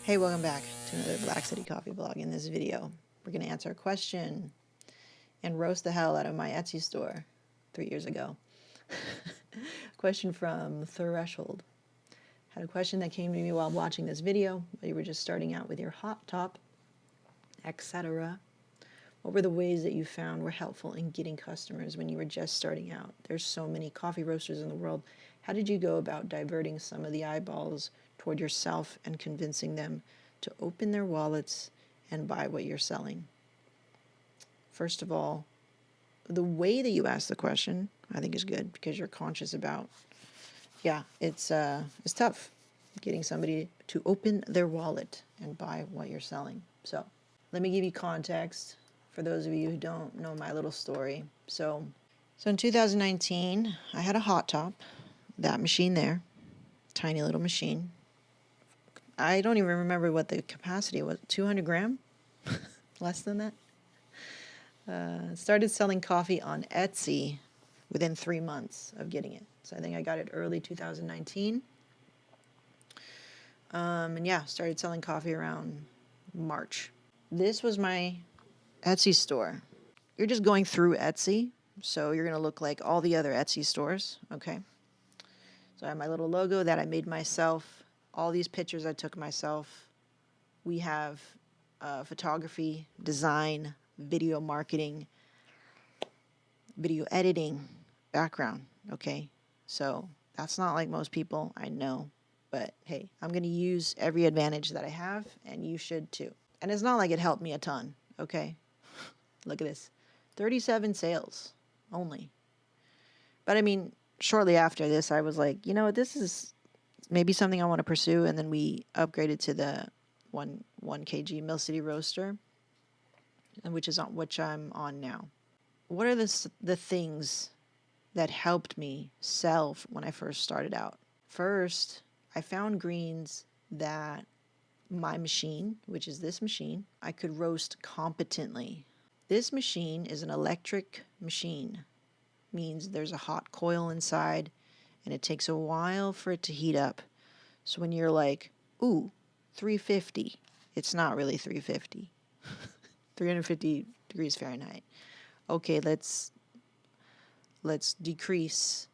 Hey, welcome back to another Black City Coffee blog. In this video, we're going to answer a question and roast the hell out of my Etsy store 3 years ago. Question from Threshold. Had a question that came to me while watching this video. You were just starting out with your Hottop, etc. What were the ways that you found were helpful in getting customers when you were just starting out? There's so many coffee roasters in the world. How did you go about diverting some of the eyeballs toward yourself and convincing them to open their wallets and buy what you're selling? First of all, the way that you ask the question, I think, is good because you're conscious about, it's tough getting somebody to open their wallet and buy what you're selling. So let me give you context for those of you who don't know my little story. So in 2019, I had a Hottop, that machine there, tiny little machine. I don't even remember what the capacity was, 200 gram? Less than that? Started selling coffee on Etsy within 3 months of getting it. So I think I got it early 2019. Started selling coffee around March. This was my Etsy store. You're just going through Etsy, so you're going to look like all the other Etsy stores, okay? So I have my little logo that I made myself. All these pictures I took myself. We have photography, design, video marketing, video editing background, okay? So that's not like most people, I know. But hey, I'm going to use every advantage that I have, and you should too. And it's not like it helped me a ton, okay? Look at this. 37 sales only. But I mean, shortly after this, I was like, you know what, this is maybe something I want to pursue. And then we upgraded to the 1 kg Mill City Roaster, which I'm on now. What are the things that helped me sell when I first started out? First, I found greens that my machine, which is this machine, I could roast competently. This machine is an electric machine. Means there's a hot coil inside, and it takes a while for it to heat up. So when you're like, ooh, 350, it's not really 350. 350 degrees Fahrenheit. Okay, let's decrease.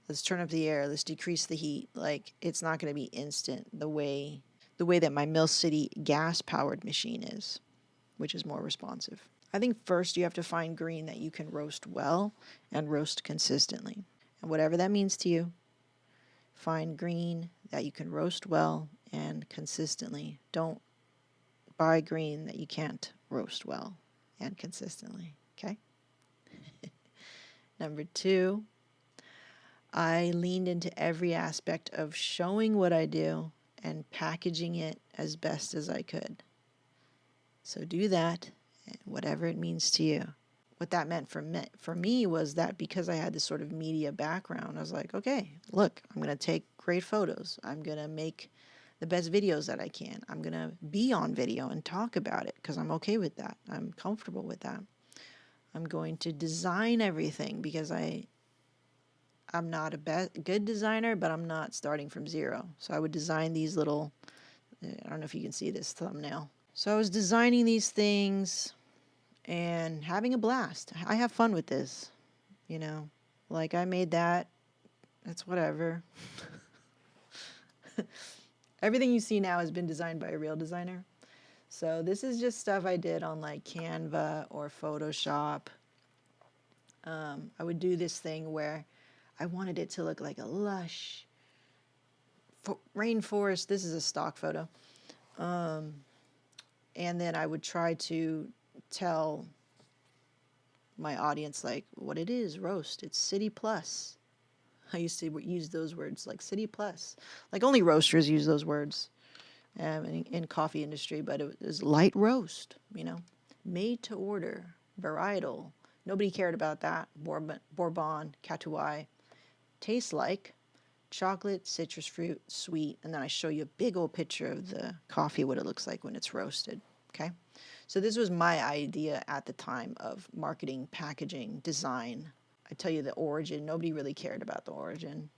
Let's turn up the air. Let's decrease the heat. Like, it's not going to be instant the way that my Mill City gas-powered machine is, which is more responsive. I think first you have to find green that you can roast well and roast consistently. And whatever that means to you, find green that you can roast well and consistently. Don't buy green that you can't roast well and consistently, okay? Number 2, I leaned into every aspect of showing what I do and packaging it as best as I could. So do that, whatever it means to you. What that meant for me was that because I had this sort of media background, I was like, okay, look, I'm going to take great photos. I'm going to make the best videos that I can. I'm going to be on video and talk about it because I'm okay with that. I'm comfortable with that. I'm going to design everything because I'm not a good designer, but I'm not starting from zero. So I would design these little, I don't know if you can see this thumbnail. So I was designing these things and having a blast. I have fun with this, you know. Like, I made that. That's whatever. Everything you see now has been designed by a real designer. So this is just stuff I did on like Canva or Photoshop. I would do this thing where I wanted it to look like a lush rainforest. This is a stock photo. And then I would try to tell my audience like what it is, roast. It's City Plus. I used to use those words like City Plus. Like only roasters use those words in coffee industry, but it was light roast, you know, made to order, varietal. Nobody cared about that. Bourbon, Catuai. Tastes like chocolate, citrus fruit, sweet, and then I show you a big old picture of the coffee, what it looks like when it's roasted, okay? So this was my idea at the time of marketing, packaging, design. I tell you the origin, nobody really cared about the origin.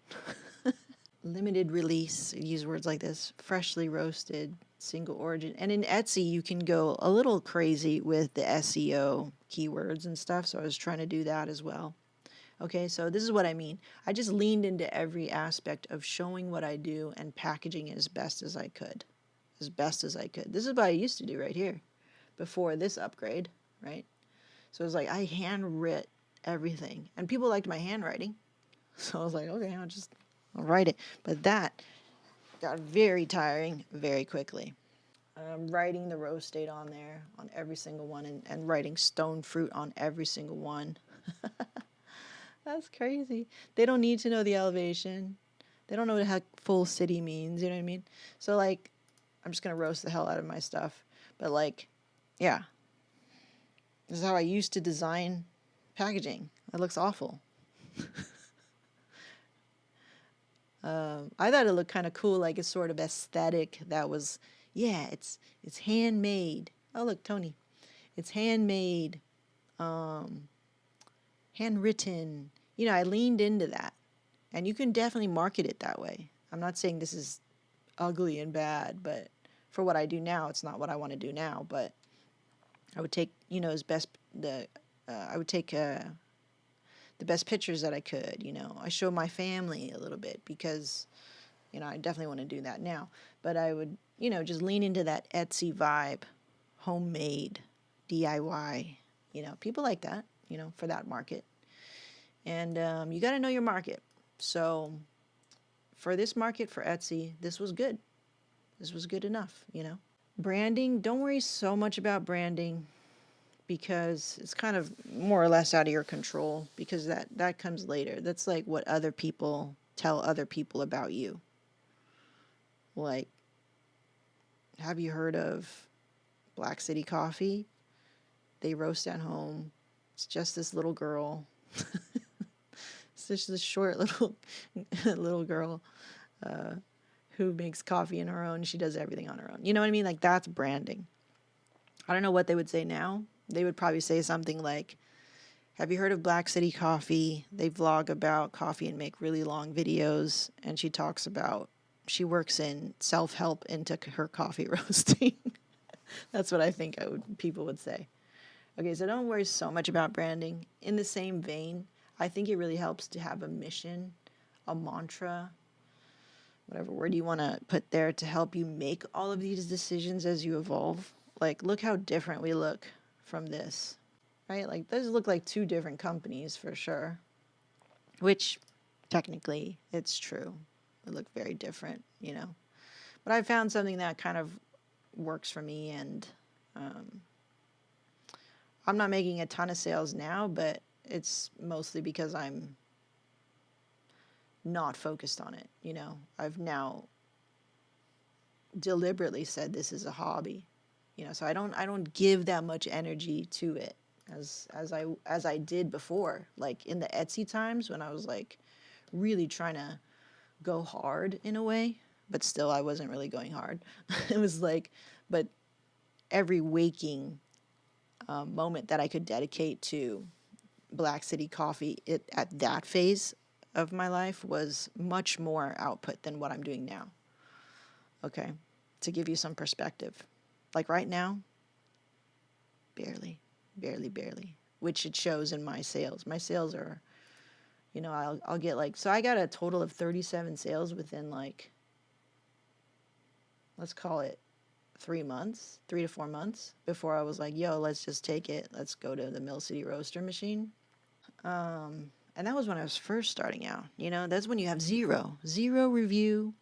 limited release, use words like this, freshly roasted, single origin. And in Etsy, you can go a little crazy with the SEO keywords and stuff. So I was trying to do that as well. Okay, so this is what I mean. I just leaned into every aspect of showing what I do and packaging it as best as I could. As best as I could. This is what I used to do right here before this upgrade, right? So it was like I handwrit everything. And people liked my handwriting. So I was like, okay, I'll write it. But that got very tiring very quickly. Writing the roast date on there, on every single one, and writing stone fruit on every single one. That's crazy. They don't need to know the elevation. They don't know what the heck full city means, you know what I mean? So, like, I'm just going to roast the hell out of my stuff. But, like, yeah. This is how I used to design packaging. It looks awful. I thought it looked kind of cool, like a sort of aesthetic that was, yeah, it's handmade. Oh, look, Tony. It's handmade, handwritten. You know, I leaned into that. And you can definitely market it that way. I'm not saying this is ugly and bad, but for what I do now, it's not what I want to do now. But I would take, you know, I would take the best pictures that I could. You know, I show my family a little bit because, you know, I definitely want to do that now. But I would, you know, just lean into that Etsy vibe, homemade, DIY. You know, people like that. You know, for that market. And you got to know your market. So for this market, for Etsy, this was good. This was good enough, you know. Branding, don't worry so much about branding because it's kind of more or less out of your control because that comes later. That's like what other people tell other people about you. Like, have you heard of Black City Coffee? They roast at home. It's just this little girl. It's just this short little girl who makes coffee in her own. She does everything on her own. You know what I mean? Like, that's branding. I don't know what they would say now. They would probably say something like, have you heard of Black City Coffee? They vlog about coffee and make really long videos. And she talks about, she works in self-help into her coffee roasting. That's what I think people would say. Okay, so don't worry so much about branding. In the same vein, I think it really helps to have a mission, a mantra, whatever word you want to put there to help you make all of these decisions as you evolve. Like, look how different we look from this, right? Like, those look like two different companies for sure, which technically it's true. They look very different, you know. But I found something that kind of works for me, and I'm not making a ton of sales now, but it's mostly because I'm not focused on it, you know. I've now deliberately said this is a hobby, you know, so I don't give that much energy to it as I did before, like in the Etsy times when I was like really trying to go hard in a way, but still I wasn't really going hard. It was like, but every waking moment that I could dedicate to Black City Coffee at that phase of my life was much more output than what I'm doing now. Okay, to give you some perspective. Like right now, barely, which it shows in my sales. My sales are, you know, I'll get like, so I got a total of 37 sales within like, let's call it 3 to 4 months before I was like, yo, let's just take it. Let's go to the Mill City Roaster machine. And that was when I was first starting out. You know, that's when you have zero review,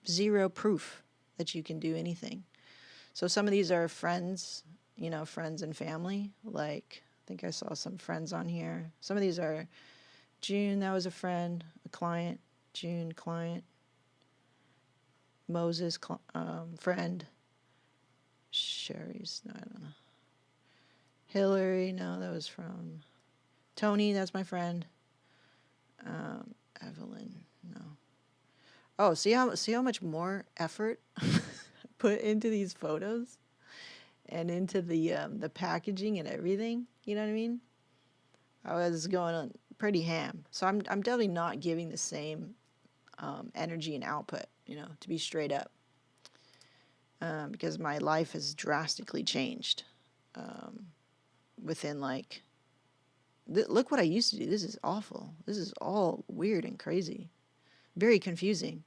zero proof that you can do anything. So some of these are friends, you know, friends and family. Like, I think I saw some friends on here. Some of these are June, that was a friend, a client, June, client, Moses, friend, Sherry's, no, I don't know. Hillary, no, that was from Tony, that's my friend. Evelyn, no. Oh, see how much more effort put into these photos and into the packaging and everything. You know what I mean? I was going on pretty ham, so I'm definitely not giving the same energy and output, to be straight up. Because my life has drastically changed within like, look what I used to do. This is awful. This is all weird and crazy. Very confusing.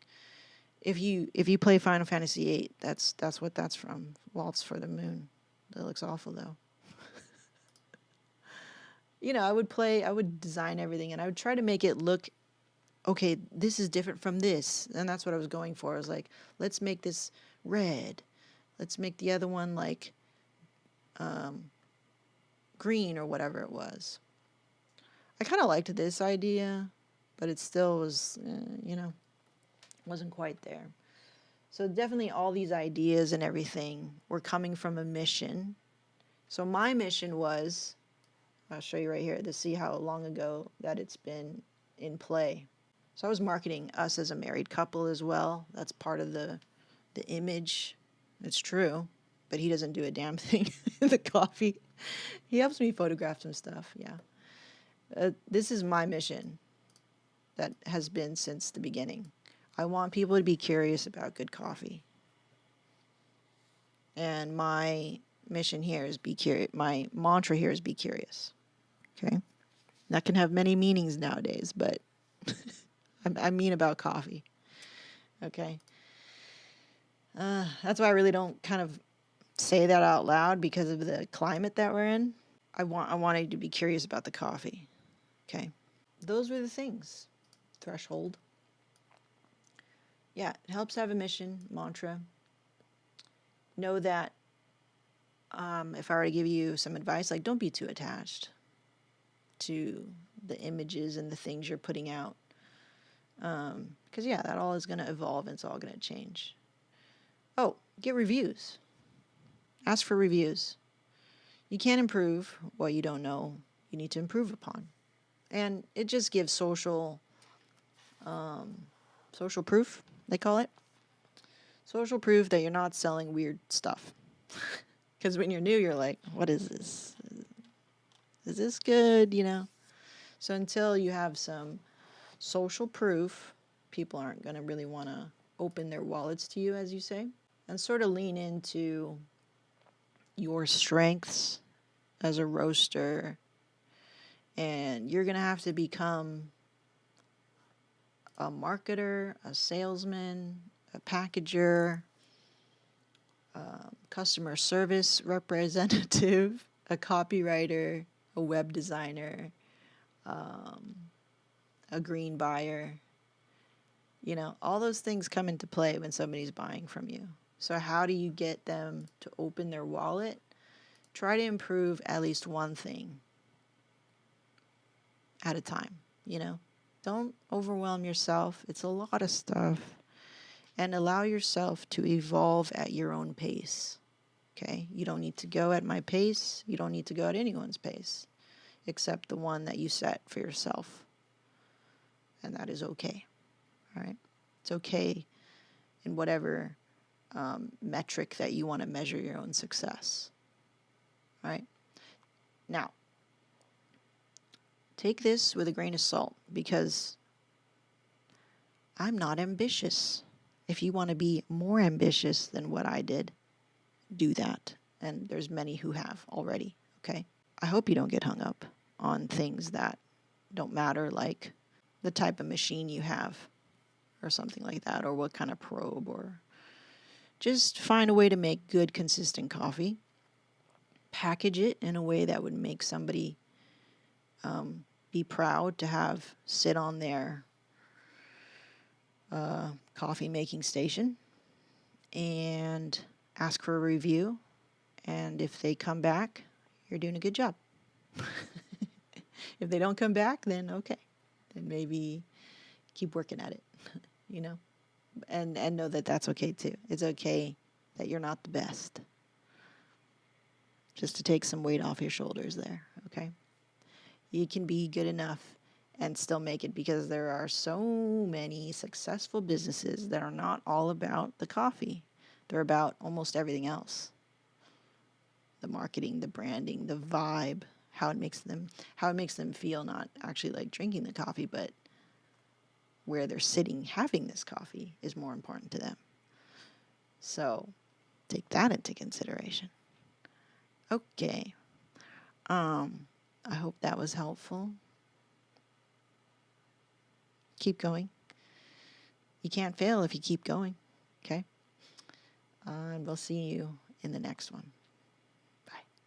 If you play Final Fantasy VIII, that's what that's from. Waltz for the Moon. That looks awful though. I would design everything and I would try to make it look, okay, this is different from this. And that's what I was going for. I was like, let's make this red. Let's make the other one like green or whatever it was. I kind of liked this idea, but it still was, wasn't quite there. So definitely all these ideas and everything were coming from a mission. So my mission was, I'll show you right here to see how long ago that it's been in play. So I was marketing us as a married couple as well. That's part of the image. It's true, but he doesn't do a damn thing. The coffee. He helps me photograph some stuff, yeah. This is my mission that has been since the beginning. I want people to be curious about good coffee. And my mission here is be curious. My mantra here is be curious. Okay? That can have many meanings nowadays, but I mean about coffee. Okay? That's why I really don't kind of say that out loud because of the climate that we're in. I wanted to be curious about the coffee. Okay? Those were the things. Threshold. Yeah, it helps have a mission, mantra. Know that if I were to give you some advice, like don't be too attached to the images and the things you're putting out. Because, yeah, that all is going to evolve and it's all going to change. Oh, get reviews. Ask for reviews. You can't improve what you don't know you need to improve upon. And it just gives social proof, they call it. Social proof that you're not selling weird stuff. Because when you're new, you're like, what is this? Is this good? So until you have some social proof, people aren't going to really want to open their wallets to you, as you say, and sort of lean into your strengths as a roaster. And you're going to have to become a marketer, a salesman, a packager, customer service representative, a copywriter, a web designer, a green buyer. All those things come into play when somebody's buying from you. So how do you get them to open their wallet? Try to improve at least one thing at a time, Don't overwhelm yourself. It's a lot of stuff. And allow yourself to evolve at your own pace. Okay? You don't need to go at my pace. You don't need to go at anyone's pace, except the one that you set for yourself. And that is okay. All right? It's okay in whatever metric that you want to measure your own success. All right? Now, take this with a grain of salt because I'm not ambitious. If you want to be more ambitious than what I did, do that. And there's many who have already, okay? I hope you don't get hung up on things that don't matter, like the type of machine you have or something like that, or what kind of probe, or just find a way to make good, consistent coffee. Package it in a way that would make somebody be proud to have sit on their coffee making station, and ask for a review. And if they come back, you're doing a good job. If they don't come back, then okay. Then maybe keep working at it, and know that that's okay too. It's okay that you're not the best. Just to take some weight off your shoulders there, okay? You can be good enough and still make it, because there are so many successful businesses that are not all about the coffee. They're about almost everything else. The marketing, the branding, the vibe, how it makes them feel, not actually like drinking the coffee, but where they're sitting having this coffee is more important to them. So take that into consideration. Okay. I hope that was helpful. Keep going. You can't fail if you keep going. Okay? And we'll see you in the next one.